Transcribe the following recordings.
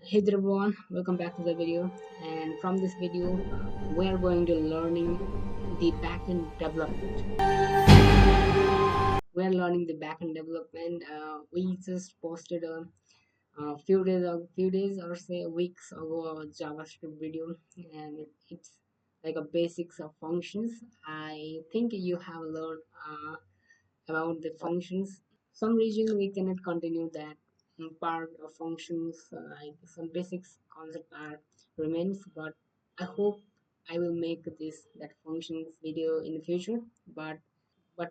Hey there everyone, welcome back to the video. And from this video we are going to learning the backend development. We are learning the backend development. We just posted a few days or say weeks ago a JavaScript video, and it's like a basics of functions. I think you have learned about the functions. Some reason we cannot continue that part of functions, like some basics concept are remains, but I hope I will make that functions video in the future. But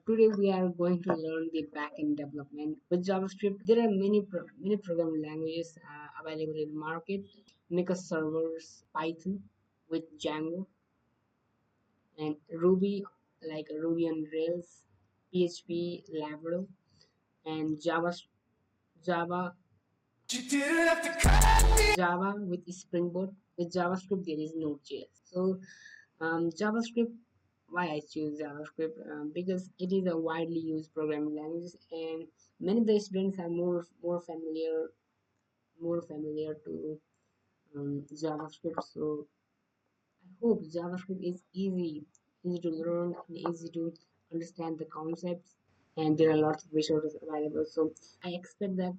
today we are going to learn the backend development with JavaScript. There are many programming languages available in the market. Make a servers, Python with Django, and Ruby, like Ruby on Rails, PHP, Laravel, and Java Java with Spring Boot. With JavaScript there is Node.js. So JavaScript, why I choose JavaScript, because it is a widely used programming language, and many of the students are more familiar to JavaScript. So I hope JavaScript is easy to learn and easy to understand the concepts, and there are lots of resources available. So I expect that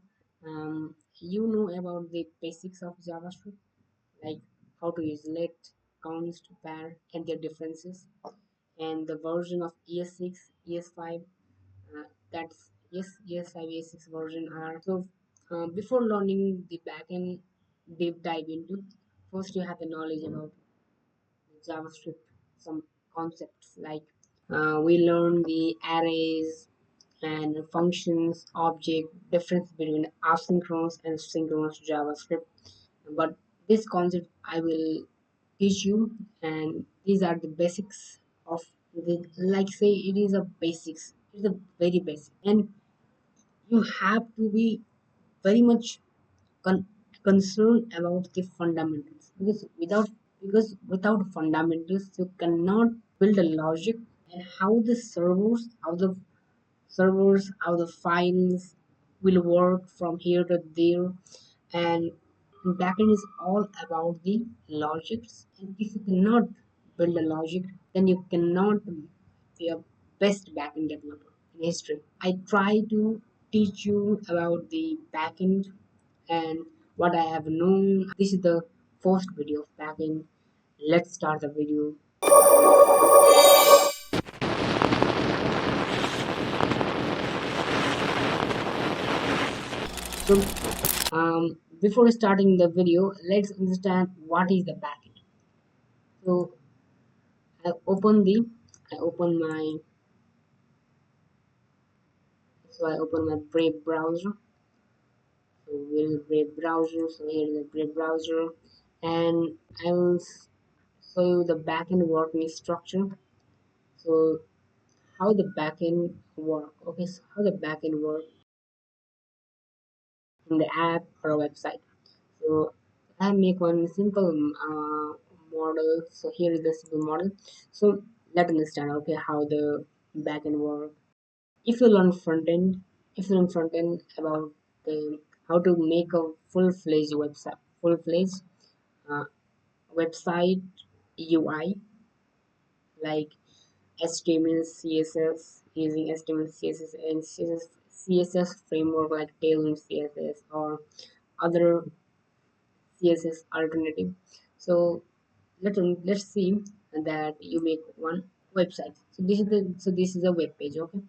you know about the basics of JavaScript, like how to use let, const, var, and their differences, and the version of ES6, ES5. That's ES5, ES6 version are so. Before learning the backend deep dive into, first you have the knowledge about JavaScript, some concepts like we learn the arrays and functions, object, difference between asynchronous and synchronous JavaScript. But this concept I will teach you, and these are the basics of the, like say it is a basics. It's a very basic, and you have to be very much con- concerned about the fundamentals, because without fundamentals you cannot build a logic, and how the files will work from here to there. And backend is all about the logics, and if you cannot build a logic, then you cannot be a best backend developer in history. I try to teach you about the backend and what I have known. This is the first video of backend. Let's start the video. So before starting the video, let's understand what is the backend. So I open the I open my so I open my Brave browser. So here is the Brave browser. So here is the Brave browser, and I will show you the backend working structure. So how the backend work? Okay, so how the backend work in the app or a website. So I make one simple model. So here is the simple model. So let's understand okay how the backend work. If you learn front end, if you learn front end about the how to make a full-fledged uh, website UI, like HTML, CSS, using HTML, CSS, and CSS framework like Tailwind CSS or other CSS alternative. So let's see that you make one website. So this is a web page. Okay,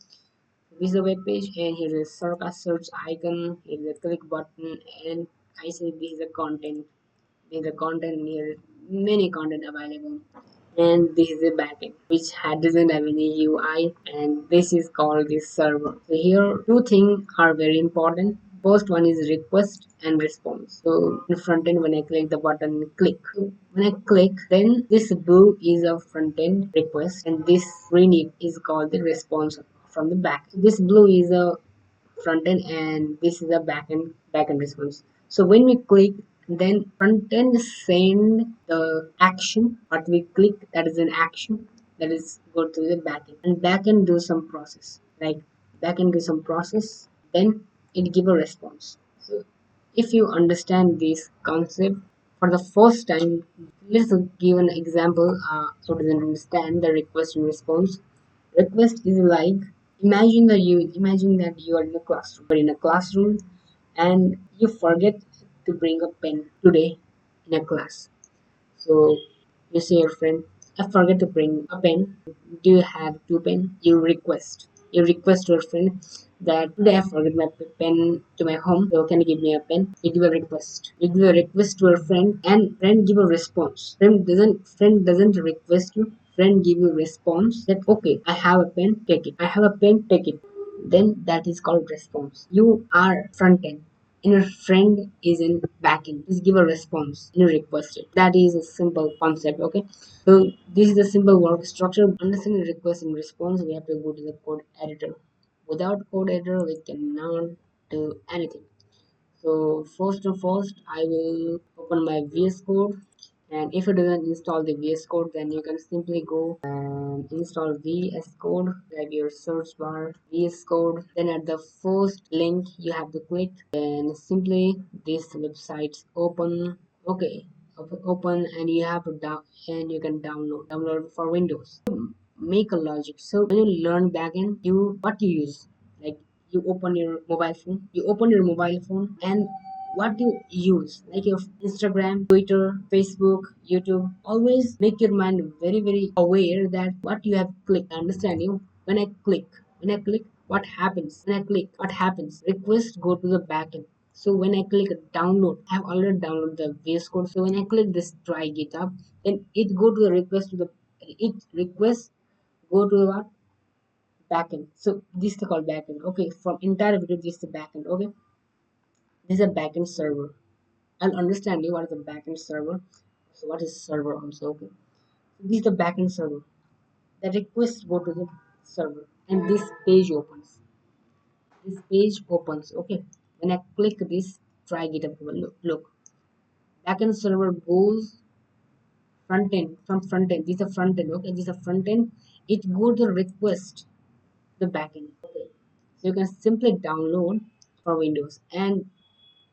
this is a web page, and here is a search icon. Here is a click button, and I say this is a content. There is a content here, many content available, and this is a backend which doesn't have any UI, and this is called the server. So here two things are very important. First one is request and response. So in front end, when I click the button, click. So when I click, then this blue is a front end request, and this green is called the response from the back. This blue is a front end, and this is a back end response. So when we click, then front end send the action what we click, that is an action that is go to the back end, and back end do some process, like back end do some process, then it give a response. So if you understand this concept for the first time, let's give an example. So doesn't understand the request and response. Request is like imagine that you are in a classroom. You're in a classroom and you forget to bring a pen today in a class. So you say your friend, I forget to bring a pen. Do you have two pen? You request. You request to your friend that today I forget my pen to my home. So can you give me a pen? You give a request. You give a request to your friend, and friend give a response. Friend doesn't request you. Friend give you response that okay, I have a pen, take it. I have a pen, take it. Then that is called response. You are front end and your friend is in backend. Just give a response in a request. That is a simple concept. Okay, so this is the simple work structure. Understanding request and response, we have to go to the code editor. Without code editor, we cannot do anything. So first, I will open my VS Code, and if it doesn't install the VS Code, then you can simply go and install VS Code. Grab your search bar, VS Code. Then at the first link you have to click, and simply this website's open. Okay, open, and you have to and you can download for Windows. Make a logic. So when you learn backend, what you use, like you open your mobile phone, and what you use, like your Instagram, Twitter, Facebook, YouTube. Always make your mind very, very aware that what you have clicked. Understand you? When I click, what happens? When I click, what happens? Request go to the backend. So when I click download, I have already downloaded the VS Code. So when I click this try GitHub, then it go to the request to the it request go to the what? Backend. So this is called backend. Okay, from entire video, this is the backend. Okay, this is a backend server. I'll understand you what is the backend server. So what is server also? Okay, so this is the backend server. The request go to the server, and this page opens. This page opens. Okay, when I click this, try GitHub. Look, backend server goes front end from front end. This is a front end. Okay, this is a front end. It go to request the backend. Okay, so you can simply download for Windows and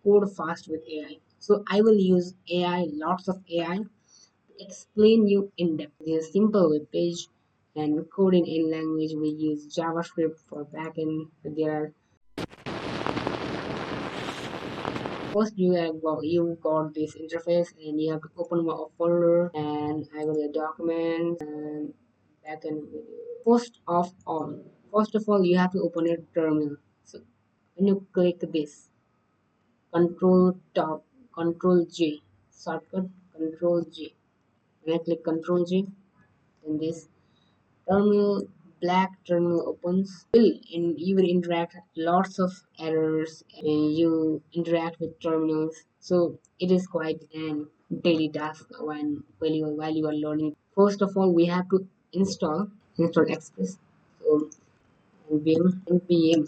code fast with AI. So I will use AI, lots of AI, to explain you in depth. This is a simple web page, and coding in language we use JavaScript for backend. There are first you got this interface, and you have to open a folder, and I will document and backend video. First of all, you have to open a terminal. So when you click this, Control Top, Control J, shortcut Control J. When I click Control J, then this terminal, black terminal opens. You will interact lots of errors when you interact with terminals. So it is quite an daily task while you are learning. First of all, we have to install Express. So npm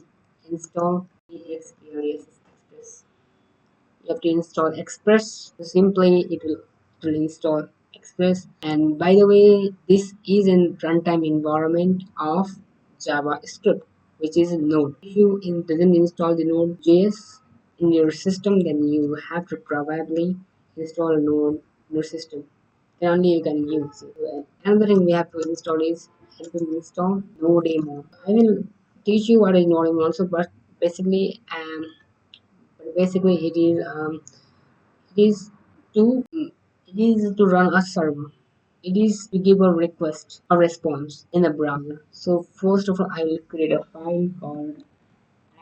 install express. You have to install Express. So simply it will install Express. And by the way, this is in runtime environment of JavaScript, which is Node. If you doesn't install the Node.js in your system, then you have to probably install Node in your system. Then only you can use it. Another thing we have to install is install Node.mo. I will teach you what is Node.mo also, but basically it is to it is to run a server. It is to give a request, a response in the browser. So first of all, I will create a file called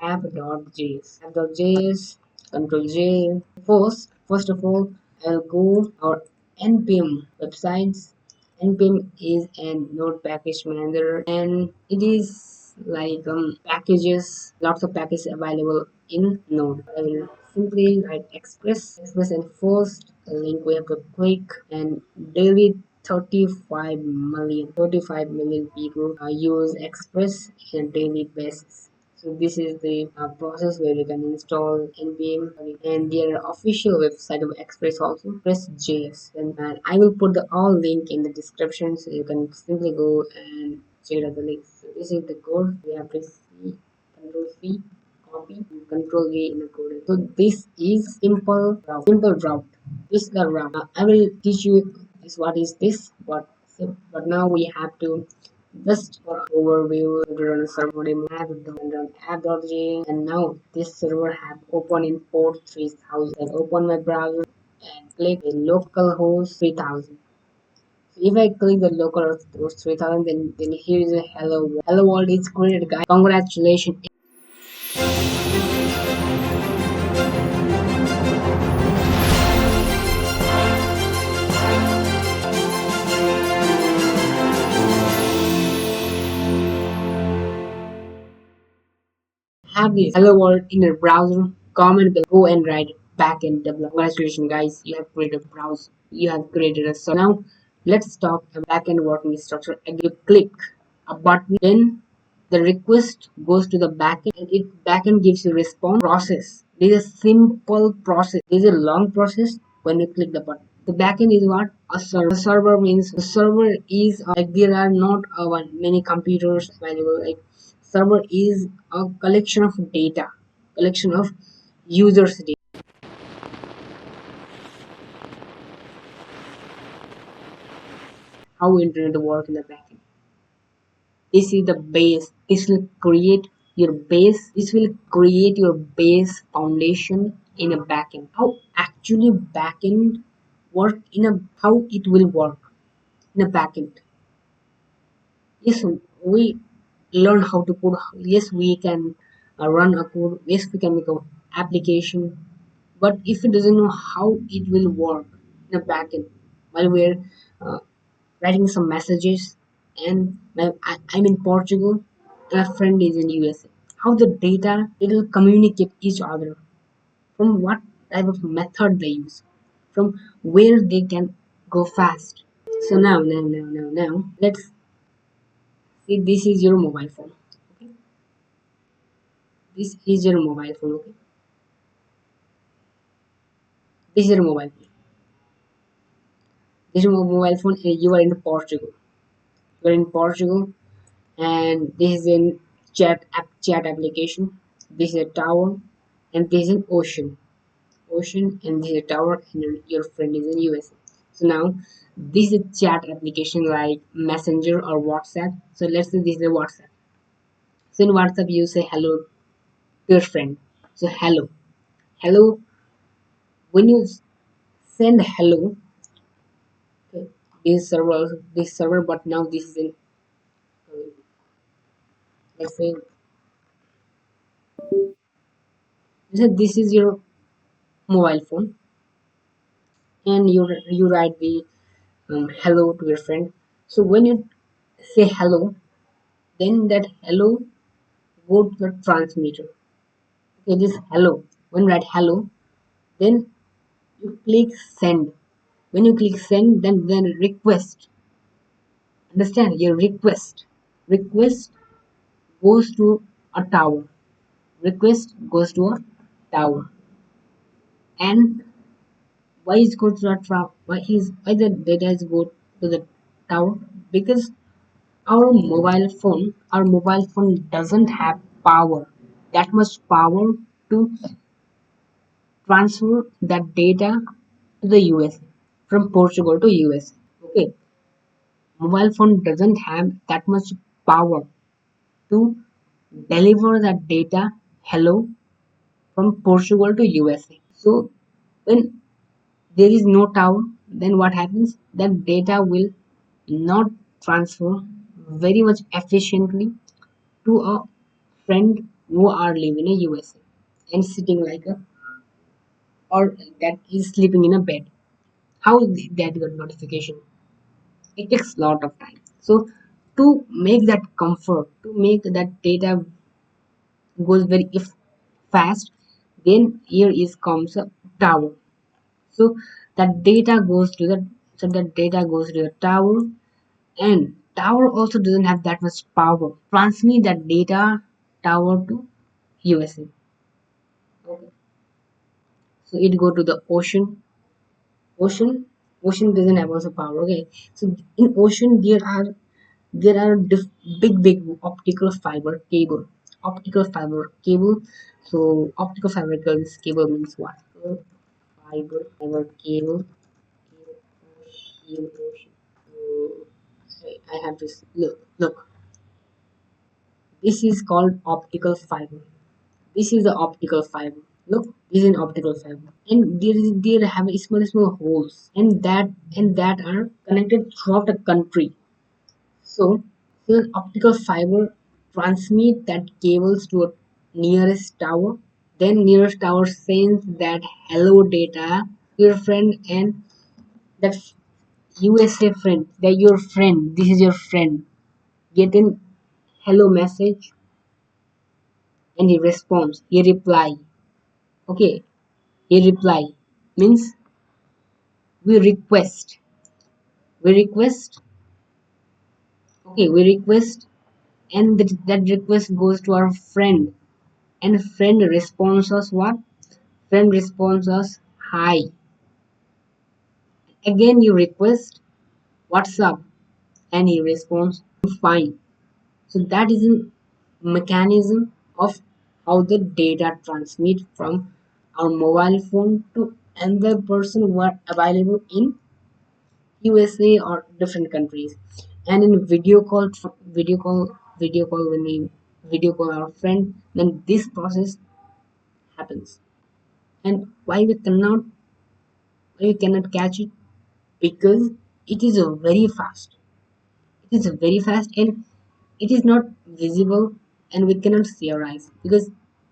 app.js. App.js, Control J. First of all, I'll go our npm websites. Npm is a node package manager, and it is like lots of packages available in Node. I will simply write Express, and first link we have to click, and daily 35 million people use Express on a daily basis. So this is the process where you can install npm, and their official website of Express also, Express.js. And I will put the all link in the description, so you can simply go and check out the links. So this is the code. We have to see Control C, copy and control V in the code. So this is simple route. This is the route. I will teach you this what is this, but now we have to just for overview to run a server demo have done run app.js, and now this server have open in port 3000. I open my browser and click the localhost 3000. If I click the local host 3000, then here is a hello world. Hello world is created, guys. Congratulations. Have this hello world in your browser. Comment below. Go and write backend development. Congratulations, guys. You have created a browser. You have created a server. Now let's talk about backend working structure. And you click a button, then the request goes to the backend, and it backend gives you response process. This is a simple process. This is a long process when you click the button. The backend is what? A server. The server means the server is like there are not many computers available. Like server is a collection of data, collection of users data. How internet work in the backend. This is the base. This will create your base. This will create your base foundation in a backend. How actually backend work in a how it will work in a backend. Yes, we learn how to code. Yes, we can run a code. Yes, we can make an application. But if it doesn't know how it will work in a backend, while we're uh, writing some messages, and I'm in Portugal, and a friend is in USA. How the data it will communicate each other, from what type of method they use, from where they can go fast. So now, let's see. This is your mobile phone. Okay, this is your mobile phone. Okay, this is your mobile phone. This is your mobile phone, and you are in Portugal. You are in Portugal, and this is in chat application. This is a tower, and this is an ocean, and this is a tower, and your friend is in USA. So now this is a chat application like Messenger or WhatsApp. So let's say this is a WhatsApp. So in WhatsApp you say hello to your friend. So hello. When you send hello, okay, this server, but now this is in let's say this is your mobile phone, and you write the hello to your friend. So when you say hello, then that hello go to the transmitter. Okay, this hello. When you write hello, then you click send. When you click send, then request. Understand your request goes to a tower. Request goes to a tower. And why is go to a tower? Why the data is go to the tower? Because our mobile phone doesn't have power, that much power to transfer that data to the USA, from Portugal to USA. Okay, mobile phone doesn't have that much power to deliver that data hello from Portugal to USA. So when there is no tower, then what happens? That data will not transfer very much efficiently to a friend who are living in USA and sitting like a or that is sleeping in a bed. How that got notification? It takes a lot of time. So to make that comfort, to make that data goes very if fast, then here is comes a tower. So that data goes to the tower, and tower also doesn't have that much power. Transmit that data tower to USA. Okay. So it go to the ocean ocean doesn't have also power. Okay, so in ocean there are big optical fiber cable So optical fiber cable means what? Fiber cable. So I have this look. This is called optical fiber. This is the optical fiber. Look, this is an optical fiber, and there have small holes, and that are connected throughout the country. So, the optical fiber transmit that cables to a nearest tower. Then nearest tower sends that hello data to your friend, and that USA friend, that your friend, this is your friend, get an hello message, and he responds, he reply. Okay, he reply means we request, we request, okay, we request, and that request goes to our friend, and friend responds us what? Friend responds us hi. Again you request what's up, and he responds fine. So that is a mechanism of how the data transmit from our mobile phone to another person who are available in USA or different countries. And in video call when we video call our friend, then this process happens. And why we cannot catch it? Because it is a very fast. It is a very fast, and it is not visible, and we cannot see our eyes because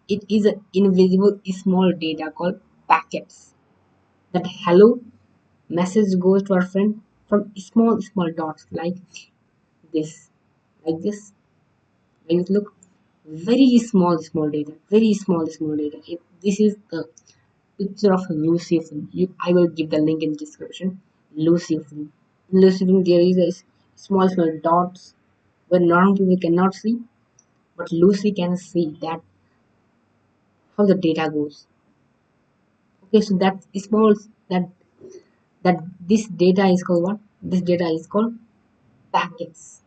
it is an invisible small data called packets. That hello message goes to our friend from small dots this, like this, like this. Look, very small data, very small data. This is the picture of Lucifer. I will give the link in the description. Lucifer. In Lucifer, there is a small dots where normal people cannot see, but Lucy can see that how the data goes. Okay, so that small that that this data is called what? This data is called packets.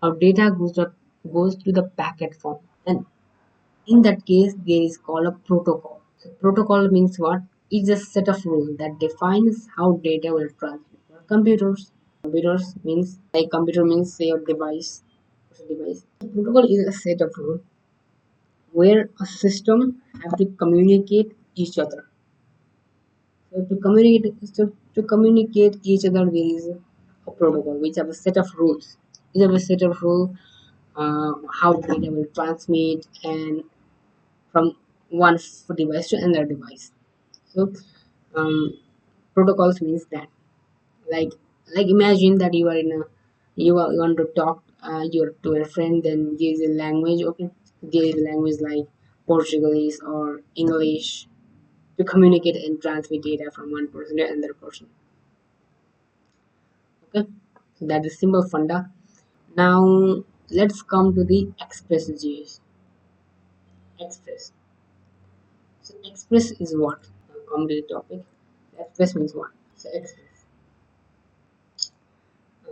Our data goes to the packet form, and in that case, there is called a protocol. So protocol means what? It's a set of rules that defines how data will transmit. Computers. Computers means like computer means say your device. Device. Protocol is a set of rules where a system have to communicate each other. So to communicate each other, there is a protocol which have a set of rules. These have a set of rules how data will transmit and from one device to another device. So um, protocols means that like imagine that you are in a you want to talk to your friend, then there is a language. Okay, there is a language like Portuguese or English to communicate and transmit data from one person to another person. Okay, so that is simple funda. Now let's come to the Express.js. Express. So Express is what? Now come to the topic. Express means what? So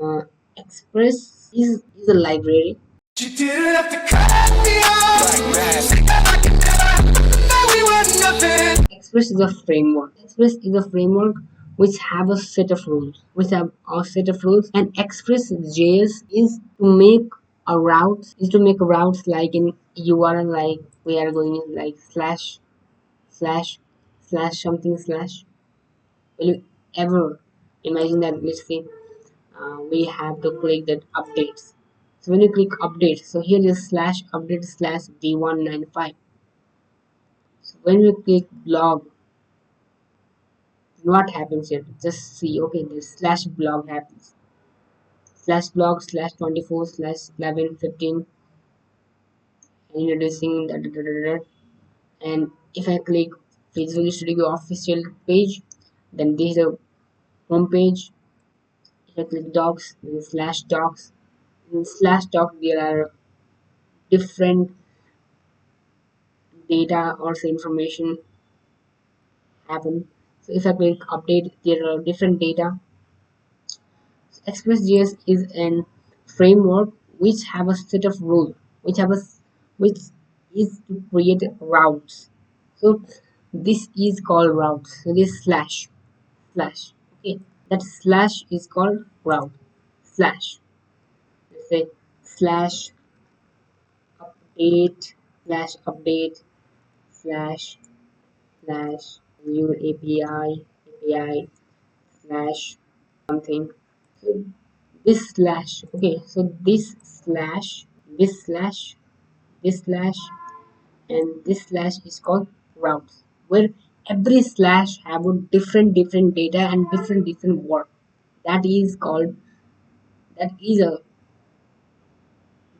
uh, Express is a library. You didn't have to cut me off like that. We were nothing. Express is a framework. Express is a framework which have a set of rules. And Express.js is to make routes like in URL, like we are going in like slash something slash. Will you ever imagine that? Let's say we have to click that updates. So when you click update, so here is slash update slash v195. So when you click blog, what happens here? Just see, okay, this slash blog happens. Slash blog slash 24 slash 11 15, and introducing that. And if I click Visual Studio official page, then this is the home page. If I click docs, then slash docs. In slash doc, there are different data or say information happen. So if I click update, there are different data. Express.js is an framework which have a set of rules, which is to create routes. So this is called routes. So this slash. Okay, that slash is called route. Slash. Let's say slash update update slash slash new API slash something. So this slash, okay, so this slash, this slash, and this slash is called routes, where every slash have a different data and different work. That is called that is a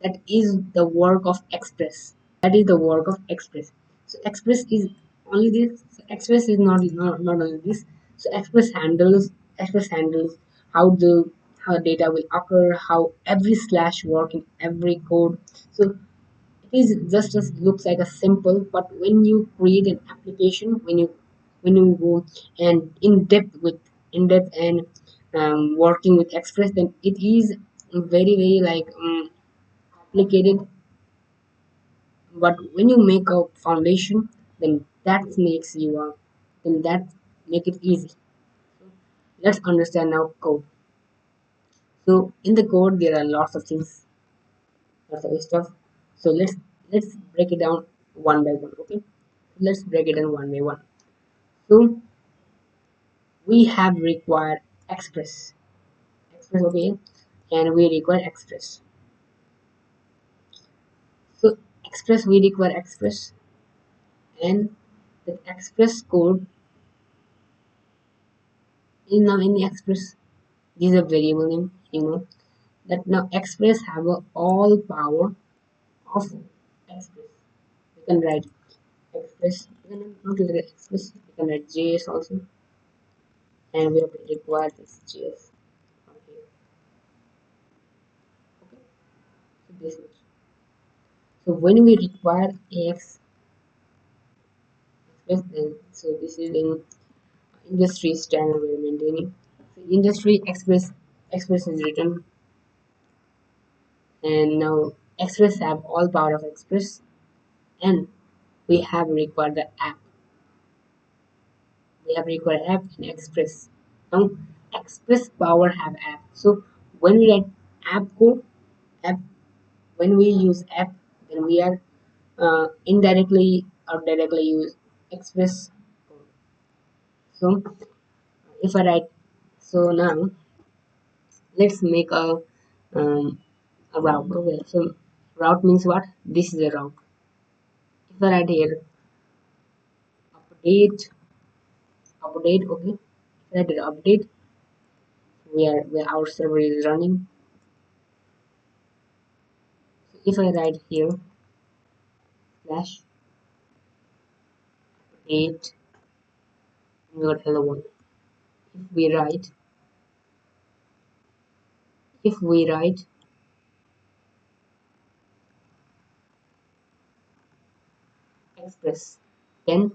that is the work of Express. That is the work of Express. So Express is only this. So Express is not only this. So Express handles how the data will occur, how every slash work in every code. So it is just as looks like a simple, but when you create an application, when you go and in depth and working with Express, then it is very like complicated. But when you make a foundation, then that makes you then that make it easy. Let's understand now code. So in the code there are lots of things, lots of stuff. So let's break it down one by one. Okay, let's break it down one by one. So we have required express, okay, and we require express. So express, we require express, and the express code is now in the express. This is a variable name, that now express have a all power of express. We can write express, we can not write express, we can write JS also, and we have to require this JS. Okay, okay, so this much. So when we require AX express, then so this is in industry standard we're maintaining. So industry express is written, and now express have all power of express, and we have required the app. We have required app and express. Now express power have app. So when we write app when we use app, then we are indirectly or directly use express. So if I write, so now let's make um, a route. Okay, so route means what? This is a route. If I write here update okay. If I write update, where our server is running. So if I write here slash update, we got hello world. If we write if we write express, then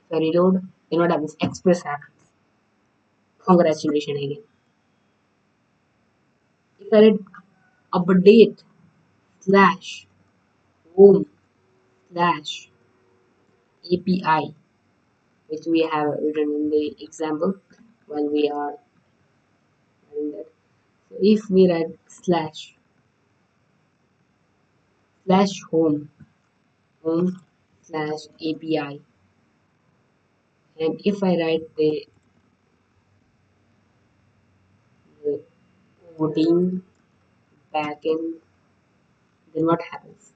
if I reload, then what happens? Express happens. Congratulations again. If I read update slash home slash API, which we have written in the example while we are running that. So if we write slash home slash API, and if I write the coding backend, then what happens?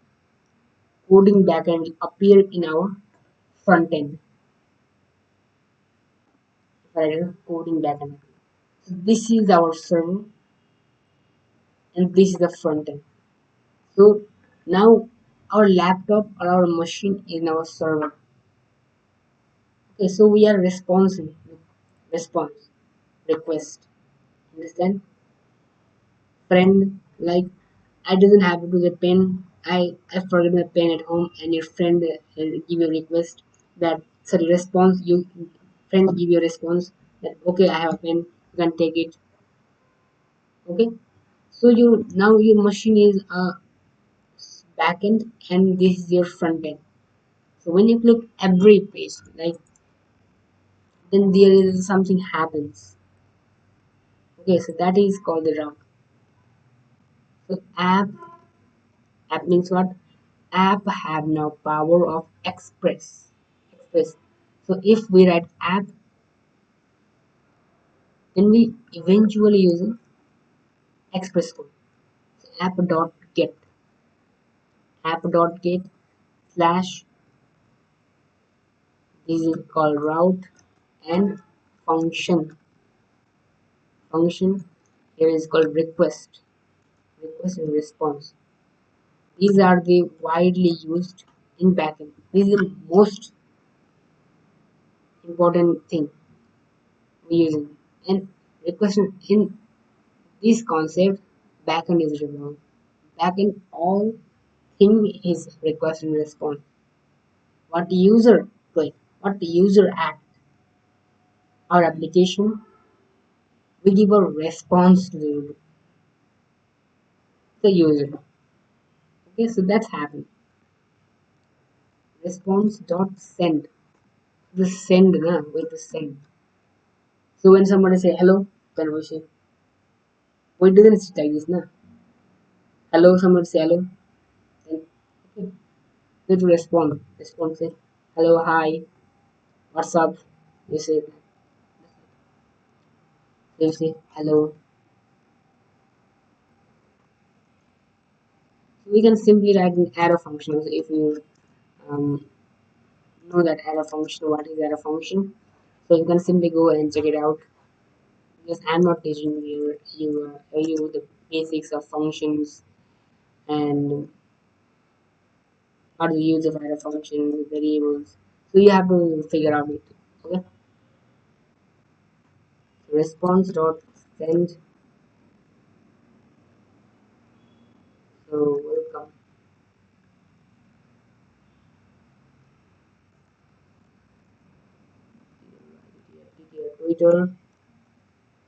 Coding backend will appear in our front end. If I write coding backend, so this is our server and this is the front end. So now our laptop or our machine is our server. Okay, so we are response, request. Understand? Friend, like I doesn't have to do the pen. I forget my pen at home, and your friend give you a request that sorry response. You friend give you a response that okay, I have a pen. You can take it. Okay, so you now your machine is backend, and this is your front end. So when you click every page, like, then there is something happens. Okay, so that is called the route. So app means what? App have now power of express. So if we write app, then we eventually using express code. So app.get slash, this is called route, and function here is called request and response. These are the widely used in backend. This is the most important thing we using. And request in this concept, backend is removed. Backend all thing is request and response. What user click, what user act, our application, we give a response to the user. Okay, so that's happened. Response dot send. The send, na, with the send. So when somebody say hello, then we say, we didn't say like this, na. Hello, somebody say hello, then okay, need to respond. Respond say hello, hi, what's up? You say, you say hello. So we can simply write an arrow function. So if you um, know that arrow function, what is arrow function? So you can simply go and check it out. Because I'm not teaching you the basics of functions and how to use the arrow function, variables. So you have to figure out it. Okay. Response dot send. So welcome. Twitter.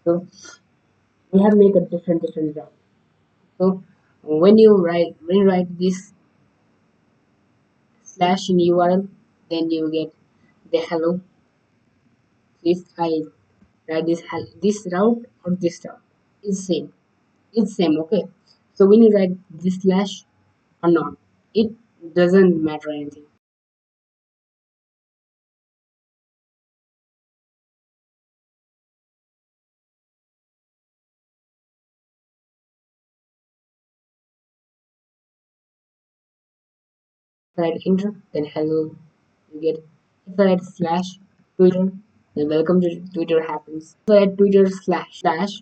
So we have make a different route. So when you write this slash in URL, then you get the hello. If I write this route or this route, it's same. It's same. Okay. So when you write this slash or not, it doesn't matter anything. If I write enter, then hello, you get. If I write slash Twitter, then welcome to Twitter happens. If I write Twitter slash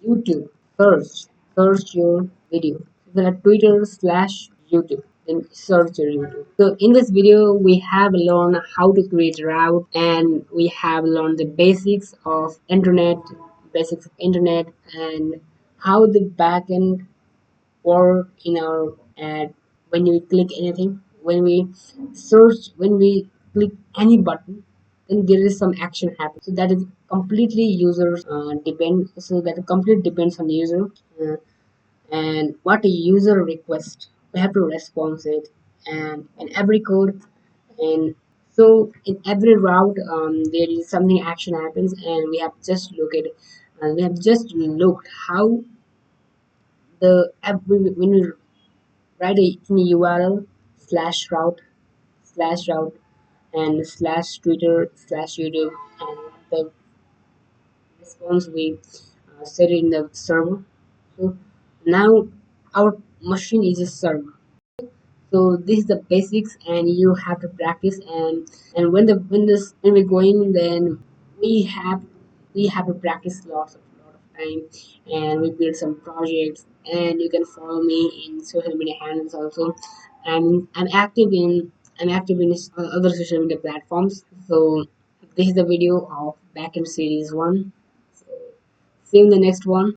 YouTube, search your video. If I write Twitter slash YouTube, then search your YouTube. So in this video, we have learned how to create a route, and we have learned the basics of internet, and how the backend or in our ad, when we click anything, when we search, when we click any button, then there is some action happen. So that is completely user depend. So that completely depends on user, and what a user request, we have to respond it, and in every code, and so in every route, there is something action happens, and we have just look at, we have just looked how the app, when we write it in URL slash route and slash Twitter slash YouTube, and the response we set it in the server. So now our machine is a server. So this is the basics, and you have to practice, and when we're going, then we have we have to practice lot of time, and we build some projects, and you can follow me in social media handles also. I'm active in other social media platforms. So this is the video of backend series 1. So see you in the next one.